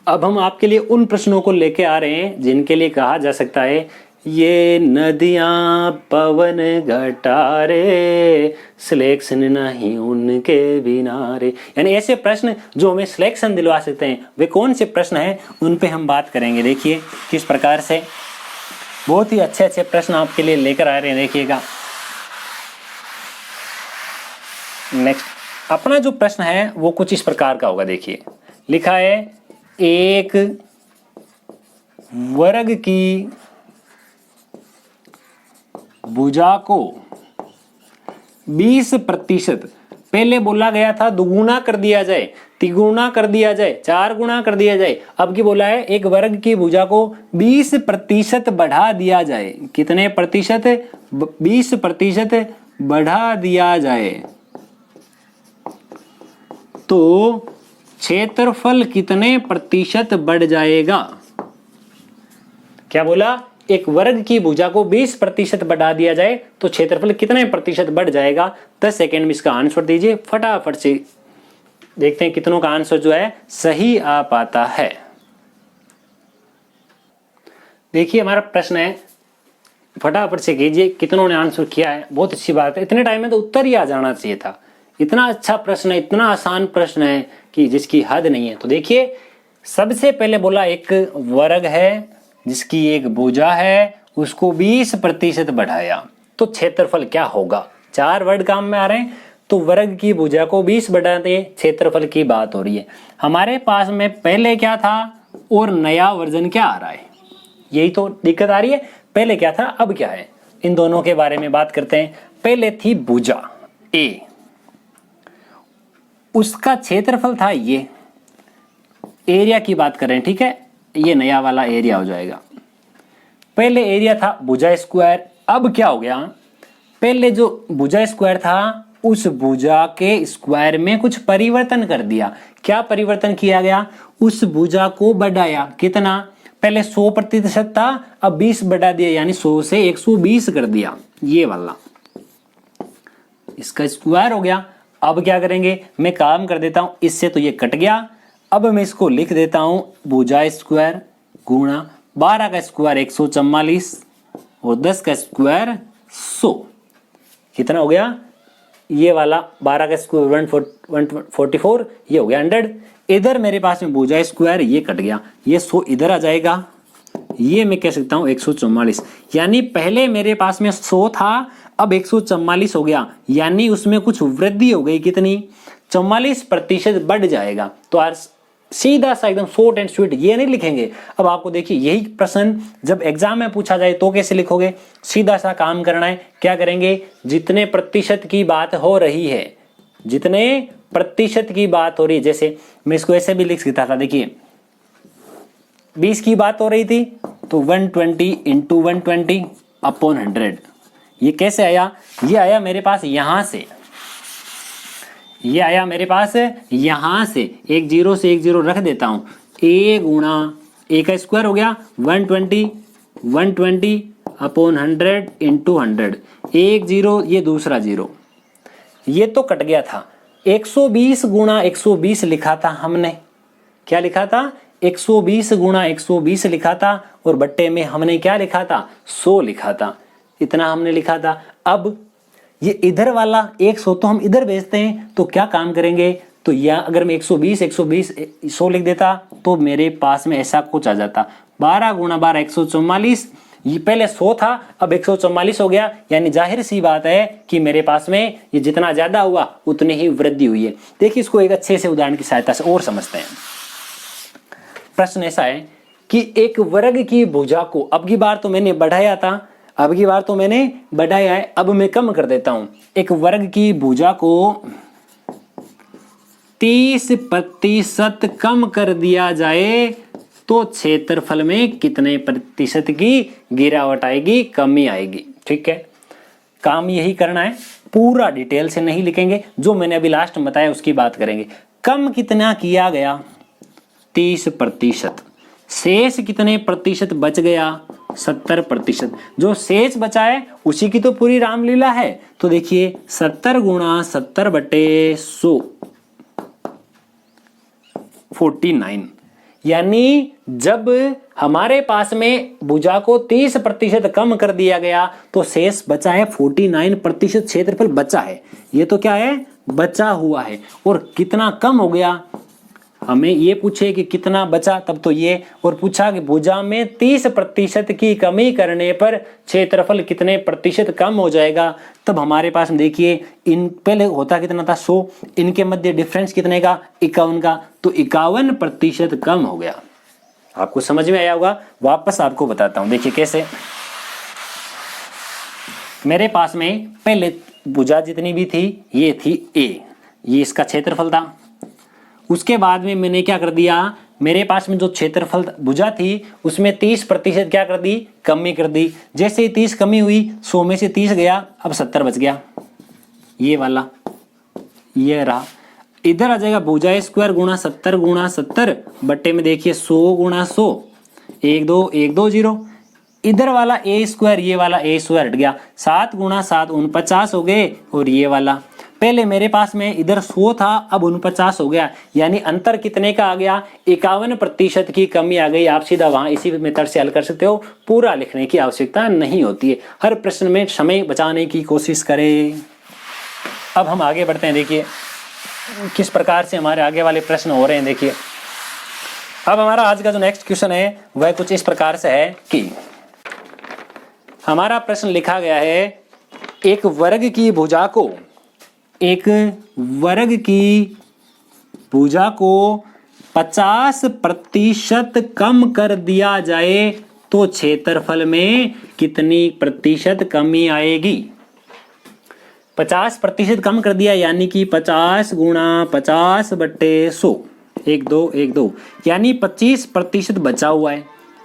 अब हम आपके लिए उन प्रश्नों को लेके आ रहे हैं जिनके लिए कहा जा सकता है ये नदियां पवन घटारे, सिलेक्शन नहीं उनके बिनारे। यानी ऐसे प्रश्न जो हमें सिलेक्शन दिलवा सकते हैं, वे कौन से प्रश्न हैं, उन पे हम बात करेंगे। देखिए किस प्रकार से बहुत ही अच्छे अच्छे प्रश्न आपके लिए लेकर आ रहे हैं। देखिएगा नेक्स्ट अपना जो प्रश्न है वो कुछ इस प्रकार का होगा। देखिए लिखा है एक वर्ग की भुजा को 20%, पहले बोला गया था दुगुना कर दिया जाए, तिगुना कर दिया जाए, 4 गुना कर दिया जाए। अब की बोला है एक वर्ग की भुजा को 20% बढ़ा दिया जाए। कितने प्रतिशत? 20% बढ़ा दिया जाए तो क्षेत्रफल कितने प्रतिशत बढ़ जाएगा? क्या बोला? एक वर्ग की भुजा को 20% बढ़ा दिया जाए तो क्षेत्रफल कितने प्रतिशत बढ़ जाएगा? 10 सेकेंड में इसका आंसर दीजिए। फटाफट से देखते हैं कितनों का आंसर जो है सही आ पाता है। देखिए हमारा प्रश्न है, फटाफट से कीजिए कितनों ने आंसर किया है। बहुत अच्छी बात है, इतने टाइम में तो उत्तर ही आ जाना चाहिए था। इतना अच्छा प्रश्न है, इतना आसान प्रश्न है कि जिसकी हद नहीं है। तो देखिए सबसे पहले बोला एक वर्ग है जिसकी एक भुजा है, उसको 20% बढ़ाया तो क्षेत्रफल क्या होगा? 4 वर्ड काम में आ रहे हैं तो वर्ग की भुजा को 20 बढ़ाते क्षेत्रफल की बात हो रही है। हमारे पास में पहले क्या था और नया वर्जन क्या आ रहा है, यही तो दिक्कत आ रही है। पहले क्या था अब क्या है, इन दोनों के बारे में बात करते हैं। पहले थी भुजा ए, उसका क्षेत्रफल था ये, एरिया की बात कर रहे हैं, ठीक है। ये नया वाला एरिया हो जाएगा। पहले एरिया था भुजा स्क्वायर, अब क्या हो गया, पहले जो भुजा स्क्वायर था उस भुजा के स्क्वायर में कुछ परिवर्तन कर दिया। क्या परिवर्तन किया गया, उस भुजा को बढ़ाया। कितना, पहले 100% था, अब 20 बढ़ा दिया, यानी 100 से 120 कर दिया। ये वाला इसका स्क्वायर हो गया। अब क्या करेंगे, मैं काम कर देता हूं, इससे तो ये कट गया। अब मैं इसको लिख देता हूं भुजा स्क्वायर गुणा 12 का स्क्वायर 144 और 10 का स्क्वायर 100। कितना हो गया, ये वाला 12 का स्क्वायर 144, ये हो गया 100। इधर मेरे पास में भुजा स्क्वायर, ये कट गया, ये 100 इधर आ जाएगा, ये मैं कह सकता हूं 144। यानी पहले मेरे पास में 100 था, अब 144 हो गया, यानी उसमें कुछ वृद्धि हो गई। कितनी, 44% बढ़ जाएगा। तो सीधा सा एकदम शॉर्ट एंड स्वीट, ये नहीं लिखेंगे। अब आपको देखिए यही प्रश्न जब एग्जाम में पूछा जाए तो कैसे लिखोगे, सीधा सा काम करना है। क्या करेंगे, जितने प्रतिशत की बात हो रही है, जितने प्रतिशत की बात हो रही है, जैसे मैं इसको ऐसे भी लिख सकता था, देखिए 20 की बात हो रही थी तो 120 इंटू 120 अपॉन 100। ये कैसे आया, ये आया मेरे पास यहां से, ये आया मेरे पास यहां से, एक जीरो से एक जीरो रख देता हूं, a गुणा a का स्क्वायर हो गया 120 अपॉन 100 इंटू 100, एक जीरो ये दूसरा जीरो, ये तो कट गया था। 120 गुणा 120 लिखा था हमने, क्या लिखा था, 120 गुणा 120 लिखा था, और बट्टे में हमने क्या लिखा था, 100 लिखा था, इतना हमने लिखा था। अब ये इधर वाला 100 तो हम इधर भेजते हैं, तो क्या काम करेंगे, तो या अगर मैं 120 100 लिख देता तो मेरे पास में ऐसा कुछ आ जाता, 12 गुणा 12 144, ये पहले 100 था अब 144 हो गया, यानी जाहिर सी बात है कि मेरे पास में ये जितना ज्यादा हुआ उतनी ही वृद्धि हुई है। देखिए इसको एक अच्छे से उदाहरण की सहायता से और समझते हैं। प्रश्न ऐसा है कि एक वर्ग की भुजा को, अब की बार तो मैंने बढ़ाया था, अब की बार तो मैंने बढ़ाया है, अब मैं कम कर देता हूं। एक वर्ग की भुजा को 30% कम कर दिया जाए तो क्षेत्रफल में कितने प्रतिशत की गिरावट आएगी, कमी आएगी। ठीक है, काम यही करना है, पूरा डिटेल से नहीं लिखेंगे, जो मैंने अभी लास्ट में बताया उसकी बात करेंगे। कम कितना किया गया, 30%, शेष कितने प्रतिशत बच गया, 70%। जो शेष बचा है उसी की तो पूरी रामलीला है। तो देखिए 70 गुणा 70 बटे 100 49, यानी जब हमारे पास में भुजा को 30% कम कर दिया गया तो शेष बचा है 49% क्षेत्रफल बचा है। ये तो क्या है, बचा हुआ है। और कितना कम हो गया, हमें ये पूछे कि कितना बचा, तब तो ये, और पूछा कि भुजा में 30% की कमी करने पर क्षेत्रफल कितने प्रतिशत कम हो जाएगा, तब हमारे पास देखिए इन पहले होता कितना था 100, इनके मध्य डिफरेंस कितने का, 51 का, तो 51% कम हो गया। आपको समझ में आया होगा, वापस आपको बताता हूं, देखिए कैसे। मेरे पास में पहले भुजा जितनी भी थी ये थी a, ये इसका क्षेत्रफल था। उसके बाद में मैंने क्या कर दिया, मेरे पास में जो क्षेत्रफल भुजा थी उसमें 30% क्या कर दी, कमी कर दी। जैसे ही 30 कमी हुई, 100 में से 30 गया, अब 70 बच गया, ये वाला ये रहा। इधर आ जाएगा भुजा स्क्वायर गुणा 70 बट्टे में देखिए 100 गुणा 100, 1 2 0। इधर वाला a स्क्वायर, ये वाला a स्क्वायर हट गया, 7 गुणा 7 49 हो गए। और ये वाला पहले मेरे पास में इधर 100 था, अब 49 हो गया, यानी अंतर कितने का आ गया, 51% की कमी आ गई। आप सीधा वहां इसी मेथड से हल कर सकते हो, पूरा लिखने की आवश्यकता नहीं होती है। हर प्रश्न में समय बचाने की कोशिश करें। अब हम आगे बढ़ते हैं, देखिए किस प्रकार से हमारे आगे वाले प्रश्न हो रहे हैं। देखिए अब हमारा आज का जो नेक्स्ट क्वेश्चन है वह कुछ इस प्रकार से है कि हमारा प्रश्न लिखा गया है, एक वर्ग की भुजा को, एक वर्ग की भुजा को 50% कम कर दिया जाए तो क्षेत्रफल में कितनी प्रतिशत कमी आएगी। 50% कम कर दिया, यानी कि 50 गुणा 50 बट्टे 100, 1 2 1 2, यानी 25% बचा हुआ है।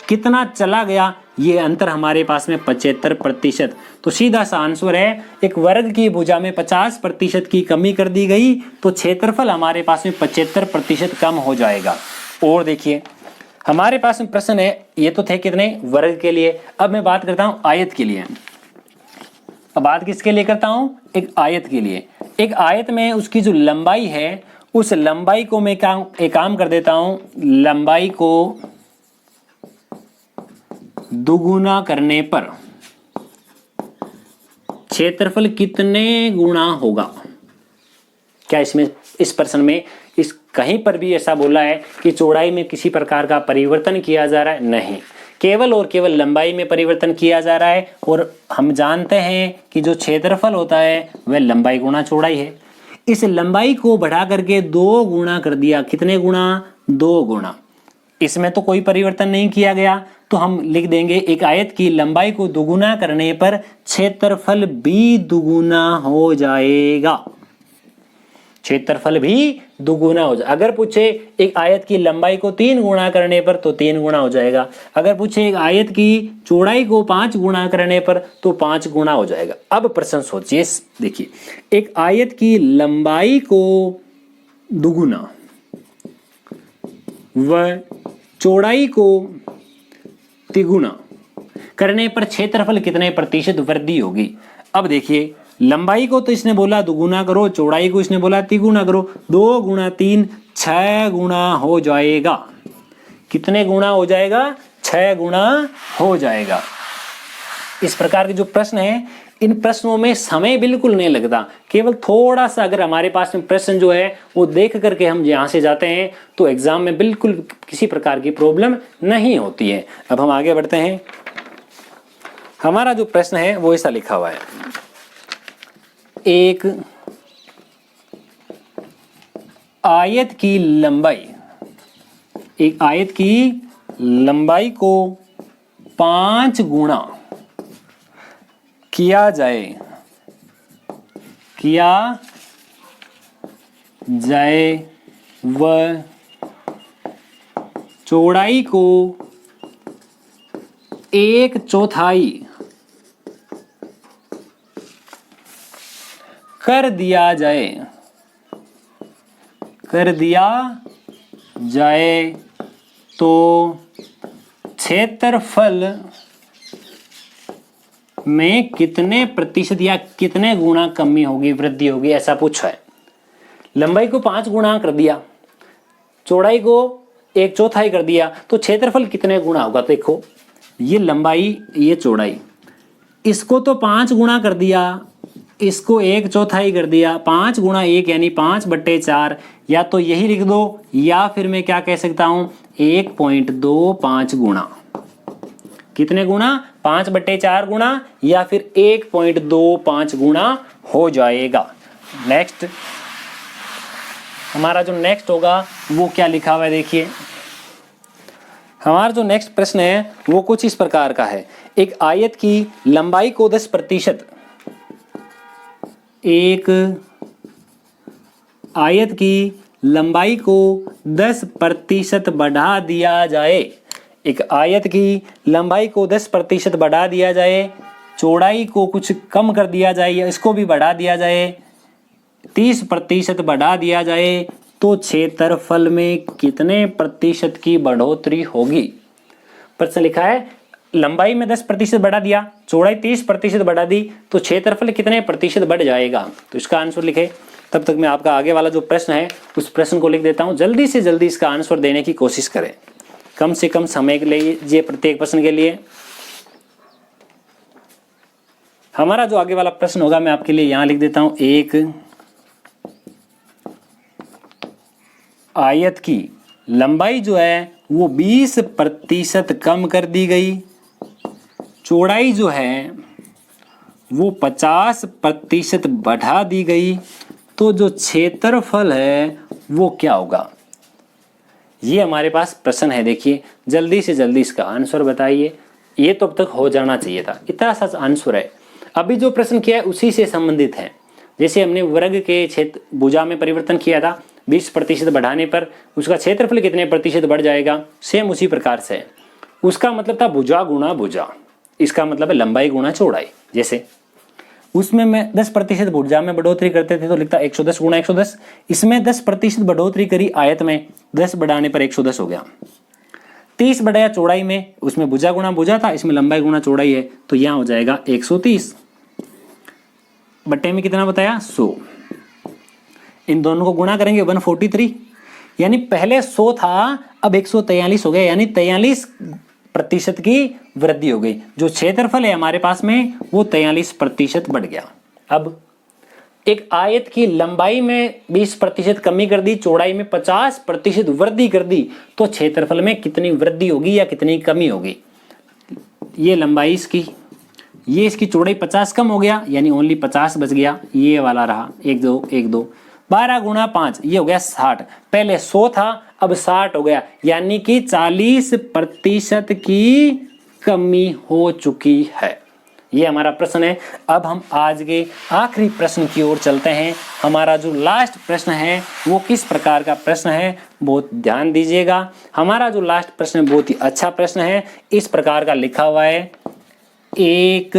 कितना चला गया, ये अंतर हमारे पास में 75%। तो सीधा सा आंसर है, एक वर्ग की भुजा में 50% की कमी कर दी गई तो क्षेत्रफल हमारे पास में 75% कम हो जाएगा। और देखिए हमारे पास में प्रश्न है, ये तो थे कितने, वर्ग के लिए। अब मैं बात करता हूं आयत के लिए। अब बात किसके लिए करता हूं, एक आयत के लिए। एक आयत में उसकी जो लंबाई है, उस लंबाई को मैं एक काम कर देता हूं, लंबाई को दुगुना करने पर क्षेत्रफल कितने गुना होगा। क्या इसमें, इस प्रश्न में इस कहीं पर भी ऐसा बोला है कि चौड़ाई में किसी प्रकार का परिवर्तन किया जा रहा है? नहीं, केवल और केवल लंबाई में परिवर्तन किया जा रहा है। और हम जानते हैं कि जो क्षेत्रफल होता है वह लंबाई गुना चौड़ाई है। इस लंबाई को बढ़ा करके 2 गुना कर दिया। कितने गुना, 2 गुना। इसमें तो कोई परिवर्तन नहीं किया गया, तो हम लिख देंगे एक आयत की लंबाई को दुगुना करने पर क्षेत्रफल भी दुगुना हो जाएगा। क्षेत्रफल भी दुगुना हो जाएगा। अगर पूछे एक आयत की लंबाई को 3 गुना करने पर तो 3 गुना हो जाएगा। अगर पूछे एक आयत की चौड़ाई को 5 गुना करने पर तो 5 गुना हो जाएगा। अब प्रश्न सोचिए, देखिए एक आयत की लंबाई को दुगुना व चौड़ाई को तिगुना करने पर क्षेत्रफल कितने प्रतिशत वृद्धि होगी। अब देखिए लंबाई को तो इसने बोला दुगुना करो, चौड़ाई को इसने बोला तिगुना करो। 2 गुना 3 6 गुना हो जाएगा। कितने गुना हो जाएगा, 6 गुना हो जाएगा। इस प्रकार के जो प्रश्न है, इन प्रश्नों में समय बिल्कुल नहीं लगता। केवल थोड़ा सा अगर हमारे पास में प्रश्न जो है वो देख करके हम यहाँ से जाते हैं तो एग्जाम में बिल्कुल किसी प्रकार की प्रॉब्लम नहीं होती है। अब हम आगे बढ़ते हैं। हमारा जो प्रश्न है वो ऐसा लिखा हुआ है, एक आयत की लंबाई, एक आयत की लंबाई को 5 गुना किया जाए व चौड़ाई को 1/4 कर दिया जाए तो क्षेत्रफल में कितने प्रतिशत या कितने गुना कमी होगी, वृद्धि होगी, ऐसा पूछा है। लंबाई को 5 गुना कर दिया, चौड़ाई को 1/4 कर दिया, तो क्षेत्रफल कितने गुना होगा। देखो ये लंबाई, ये चौड़ाई, इसको तो 5 गुना कर दिया, इसको 1/4 कर दिया। 5 गुना 1 यानी 5/4, या तो यही लिख दो या फिर मैं क्या कह सकता हूं 1.25 गुना। कितने गुना, 5/4 गुना या फिर 1.25 गुना हो जाएगा। नेक्स्ट, हमारा जो नेक्स्ट होगा वो क्या लिखा हुआ है, देखिए हमारा जो नेक्स्ट प्रश्न है वो कुछ इस प्रकार का है। एक आयत की लंबाई को 10%, एक आयत की लंबाई को 10% बढ़ा दिया जाए। एक आयत की लंबाई को 10% बढ़ा दिया जाए, चौड़ाई को कुछ कम कर दिया जाए या इसको भी बढ़ा दिया जाए, 30% बढ़ा दिया जाए, तो क्षेत्रफल में कितने प्रतिशत की बढ़ोतरी होगी। प्रश्न लिखा है लंबाई में 10% बढ़ा दिया, चौड़ाई 30% बढ़ा दी, तो क्षेत्रफल कितने प्रतिशत बढ़ जाएगा। तो इसका आंसर लिखे। तब तक मैं आपका आगे वाला जो प्रश्न है उस प्रश्न को लिख देता हूं। जल्दी से जल्दी इसका आंसर देने की कोशिश करें, कम से कम समय लीजिए प्रत्येक प्रश्न के लिए। हमारा जो आगे वाला प्रश्न होगा मैं आपके लिए यहां लिख देता हूं, एक आयत की लंबाई जो है वो 20% कम कर दी गई, चौड़ाई जो है वो 50% बढ़ा दी गई, तो जो क्षेत्रफल है वो क्या होगा। ये हमारे पास प्रश्न है। देखिए जल्दी से जल्दी इसका आंसर बताइए। ये तो अब तक हो जाना चाहिए था, इतना सा आंसर है। अभी जो प्रश्न किया है उसी से संबंधित है। जैसे हमने वर्ग के क्षेत्र भुजा में परिवर्तन किया था 20% बढ़ाने पर उसका क्षेत्रफल कितने प्रतिशत बढ़ जाएगा, सेम उसी प्रकार से उसका मतलब था भुजा गुणा भुजा, इसका मतलब है लंबाई गुणा चौड़ाई। जैसे उसमें मैं 10% भुजा में बढ़ोतरी करते थे तो लिखता 110 गुणा 110, इसमें 10% बढ़ोतरी करी आयत में, 10 बढ़ाने पर 110 हो गया। 30 बढ़ाया चौड़ाई में, उसमें भुजा गुणा भुजा था, इसमें लंबाई गुणा चौड़ाई है, तो यहां हो जाएगा 130 बट्टे में कितना बताया 100। इन दोनों को गुणा करेंगे 143, यानी पहले 100 था अब 143 हो गया, यानी 43% की वृद्धि हो गई। जो क्षेत्रफल है हमारे पास में वो 43% बढ़ गया। अब एक आयत की लंबाई में 20% कमी कर दी, चौड़ाई में 50% वृद्धि कर दी, तो क्षेत्रफल में कितनी वृद्धि होगी या कितनी कमी होगी। ये लंबाई इसकी, ये इसकी चौड़ाई 50 कम हो गया, यानी ओनली 50 बच गया, ये वाला रहा 1 2 1 2। 12 गुणा 5 ये हो गया 60, पहले 100 था अब 60 हो गया, यानी कि 40% की कमी हो चुकी है। ये हमारा प्रश्न है। अब हम आज के आखिरी प्रश्न की ओर चलते हैं। हमारा जो लास्ट प्रश्न है वो किस प्रकार का प्रश्न है, बहुत ध्यान दीजिएगा। हमारा जो लास्ट प्रश्न है बहुत ही अच्छा प्रश्न है। इस प्रकार का लिखा हुआ है, एक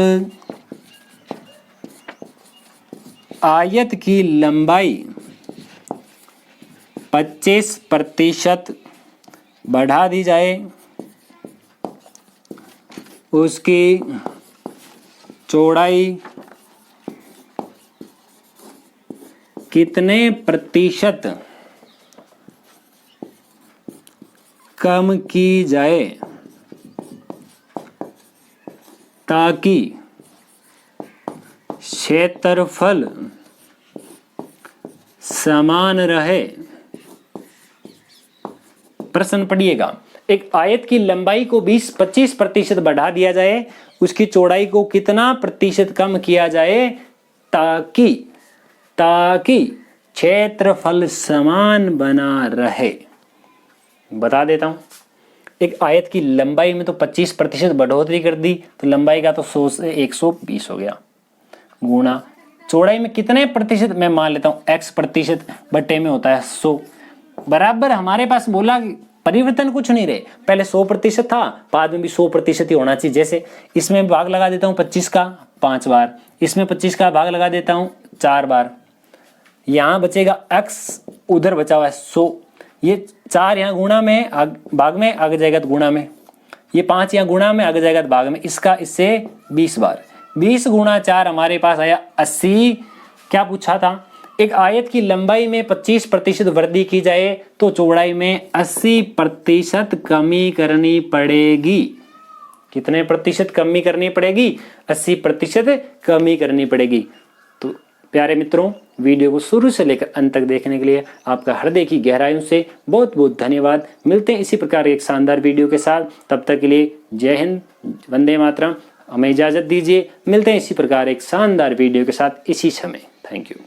आयत की लंबाई 25% बढ़ा दी जाए, उसकी चौड़ाई कितने प्रतिशत कम की जाए ताकि क्षेत्रफल समान रहे। प्रश्न पढ़िएगा, एक आयत की लंबाई को 20-25% बढ़ा दिया जाए, उसकी चौड़ाई को कितना प्रतिशत कम किया जाए ताकि क्षेत्रफल समान बना रहे। बता देता हूं, एक आयत की लंबाई में तो 25% बढ़ोतरी कर दी, तो लंबाई का तो 100 से 120 हो गया, गुणा चौड़ाई में कितने प्रतिशत, मैं मान लेता हूं x% बट्टे में होता है 100, बराबर हमारे पास बोला परिवर्तन कुछ नहीं रहे, पहले 100% था, बाद में भी 100% ही होना चाहिए। जैसे इसमें भाग लगा देता हूं 25 का 5 बार, इसमें 25 का भाग लगा देता हूं 4 बार, यहां बचेगा x, उधर बचा हुआ है 100, ये 4 यहाँ गुणा में भाग में आगे जाएगा तो गुणा में, ये 5 यहाँ गुणा में आगे जाएगा तो भाग में, इसका इससे 20 बार, 20 गुणा 4 हमारे पास आया 80। क्या पूछा था, एक आयत की लंबाई में 25% वृद्धि की जाए तो चौड़ाई में 80% कमी करनी पड़ेगी। कितने प्रतिशत कमी करनी पड़ेगी, 80% कमी करनी पड़ेगी। तो प्यारे मित्रों, वीडियो को शुरू से लेकर अंत तक देखने के लिए आपका हृदय की गहराइयों से बहुत बहुत धन्यवाद। मिलते हैं इसी प्रकार एक शानदार वीडियो के साथ, तब तक के लिए जय हिंद, वंदे मातरम। हमें इजाजत दीजिए, मिलते हैं इसी प्रकार एक शानदार वीडियो के साथ इसी समय। Thank you.